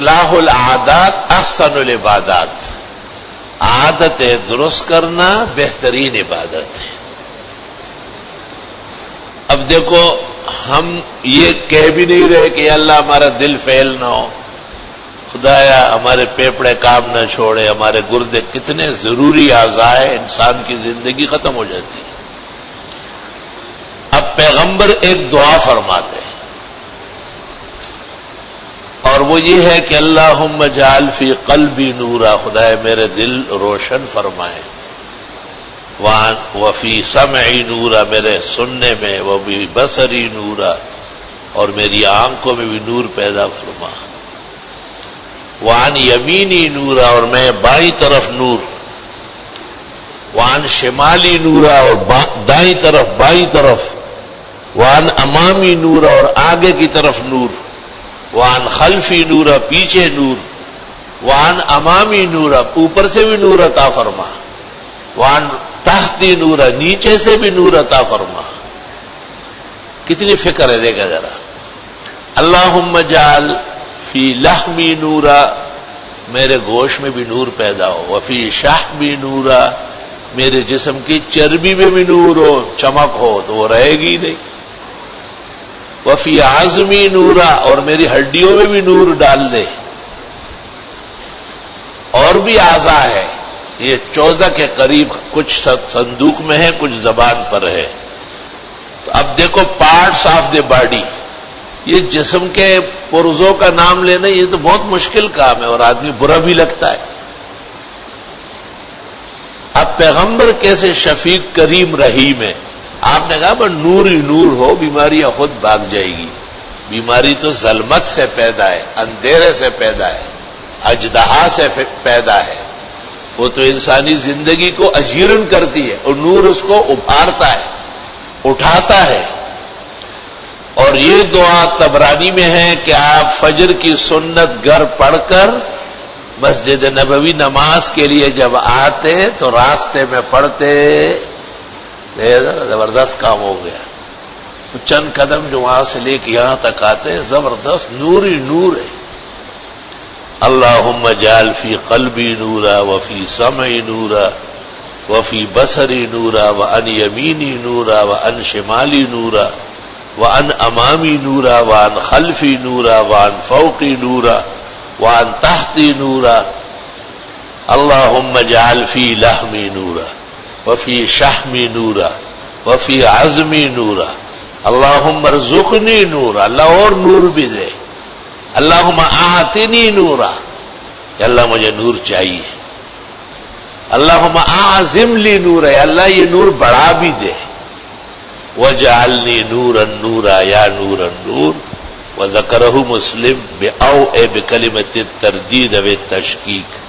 اصلاح العادات احسن العبادات، عادتیں درست کرنا بہترین عبادت ہے۔ اب دیکھو ہم یہ کہہ بھی نہیں رہے کہ اللہ ہمارا دل فیل نہ ہو، خدایا ہمارے پھیپھڑے کام نہ چھوڑے، ہمارے گردے، کتنے ضروری اعضاء ہیں، انسان کی زندگی ختم ہو جاتی ہے۔ اب پیغمبر ایک دعا فرماتے ہیں اور وہ یہ ہے کہ اللہم اجعل فی قلبی نورا، خدایا میرے دل روشن فرمائے، وفی سمعی نورا، میرے سننے میں، وفی بصری نورا، اور میری آنکھوں میں بھی نور پیدا فرما، وعن یمینی نورا، اور میں بائیں طرف نور، وعن شمالی نورا، اور دائیں طرف بائیں طرف، وعن امامی نورا، اور آگے کی طرف نور، وعن خلفی نورا، پیچھے نور، وعن امامی نورا، اوپر سے بھی نور عطا فرما، وعن تحتی نورا، نیچے سے بھی نور عطا فرما۔ کتنی فکر ہے دیکھا ذرا۔ اللہم اجعل فی لحمی نورا، میرے گوشت میں بھی نور پیدا ہو، وفی شحمی نورا، میرے جسم کی چربی میں بھی نور ہو، چمک ہو تو وہ رہے گی نہیں، وفی عظمی نورا، اور میری ہڈیوں میں بھی نور ڈال دے۔ اور بھی اعضاء ہے، یہ 14 کے قریب، کچھ صندوق میں ہے، کچھ زبان پر ہے۔ تو اب دیکھو پارٹس آف دی باڈی، یہ جسم کے پرزوں کا نام لینا یہ تو بہت مشکل کام ہے اور آدمی برا بھی لگتا ہے۔ اب پیغمبر کیسے شفیق کریم رحیم ہے، آپ نے کہا بس نور ہی نور ہو، بیماریاں خود بھاگ جائے گی۔ بیماری تو ظلمت سے پیدا ہے، اندھیرے سے پیدا ہے، اژدہا سے پیدا ہے، وہ تو انسانی زندگی کو اجیرن کرتی ہے اور نور اس کو ابھارتا ہے، اٹھاتا ہے۔ اور یہ دعا طبرانی میں ہے کہ آپ فجر کی سنت گھر پڑھ کر مسجد نبوی نماز کے لیے جب آتے تو راستے میں پڑھتے، زبردست کام ہو گیا۔ چند قدم جو وہاں سے لے کے یہاں تک آتے زبردست نور ہی نور ہے۔ اللہم اجعل فی قلبی نورا، وفی سمعی نورا، وفی بصری نورا، وعن یمینی نورا، وعن شمالی نورا، وعن امامی نورا، وعن خلفی نورا، وعن فوقی نورا، وعن تحتی نورا۔ اللہم اجعل فی لحمی نورا، وفی شحمی نورا، وفی عظمی نورا۔ اللہم ارزقنی نورا، اللہ اور نور بھی دے۔ اللہم اعطنی نورا، کہ اللہ مجھے نور چاہیے۔ اللہم اعظم لی نورا، اللہ یہ نور بڑھا بھی دے۔ وجعلنی نورا نورا یا نورا نور، وذکرہ مسلم بأوء بکلمۃ التردید والتشکیک۔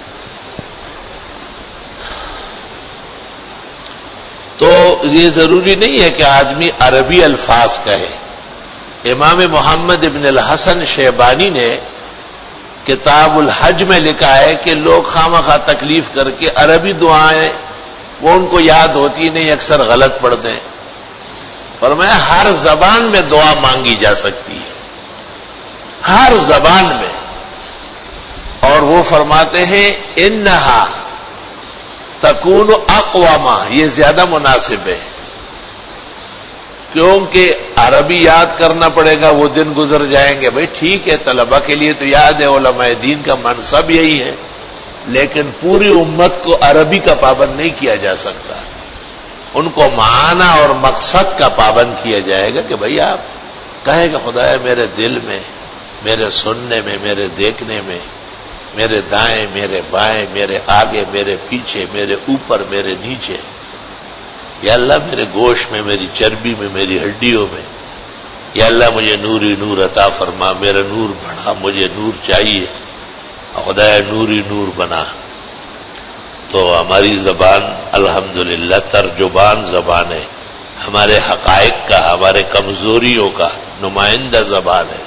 تو یہ ضروری نہیں ہے کہ آدمی عربی الفاظ کہے۔ امام محمد ابن الحسن شیبانی نے کتاب الحج میں لکھا ہے کہ لوگ خواہ تکلیف کر کے عربی دعائیں وہ ان کو یاد ہوتی نہیں، اکثر غلط پڑھتے ہیں۔ فرمایا ہر زبان میں دعا مانگی جا سکتی ہے، ہر زبان میں۔ اور وہ فرماتے ہیں انہا تکون اقواما، یہ زیادہ مناسب ہے، کیونکہ عربی یاد کرنا پڑے گا، وہ دن گزر جائیں گے۔ بھئی ٹھیک ہے، طلبہ کے لیے تو یاد ہے، علماء دین کا منصب یہی ہے، لیکن پوری امت کو عربی کا پابند نہیں کیا جا سکتا۔ ان کو معنی اور مقصد کا پابند کیا جائے گا کہ بھئی آپ کہیں کہ خدایا میرے دل میں، میرے سننے میں، میرے دیکھنے میں، میرے دائیں، میرے بائیں، میرے آگے، میرے پیچھے، میرے اوپر، میرے نیچے، یا اللہ میرے گوشت میں، میری چربی میں، میری ہڈیوں میں، یا اللہ مجھے نوری نور عطا فرما، میرا نور بڑھا، مجھے نور چاہیے، خدایا نوری نور بنا۔ تو ہماری زبان الحمدللہ ترجمان زبان ہے، ہمارے حقائق کا، ہمارے کمزوریوں کا نمائندہ زبان ہے۔